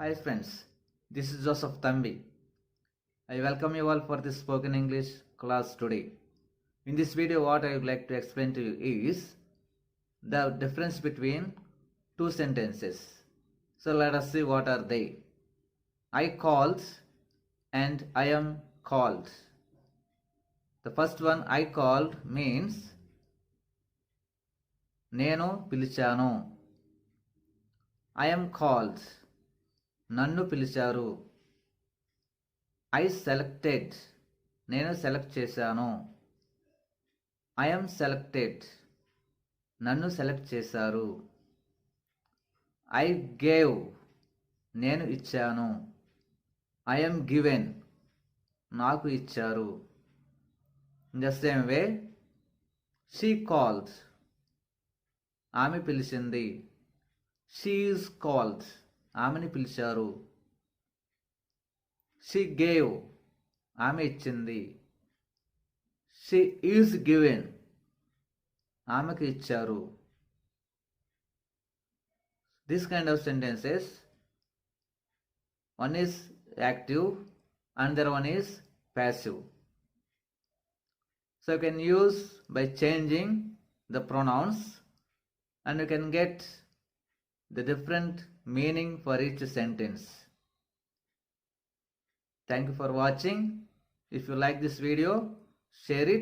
Hi friends, this is Joseph Thambi. I welcome you all for this spoken English class today. In this video what I would like to explain to you is the difference between two sentences. So let us see what are they. I called and I am called. The first one, I called, means నేను పిలిచాను. I am called, నన్ను పిలిచారు. I selected, నేను select చేశాను. I am selected, నన్ను select చేశారు. I gave, నేను ఇచ్చాను. I am given, నాకు ఇచ్చారు. In the same way, she called, ఆమె పిలిచింది. She is called, ఆమెని పిలిచారు. She gave, ఆమె ఇచ్చింది. She is given, ఆమెకు ఇచ్చారు. This kind of sentences, one is active, another one is passive. So you can use by changing the pronouns and you can get the different meaning for each sentence. Thank you for watching. If you like this video, share it.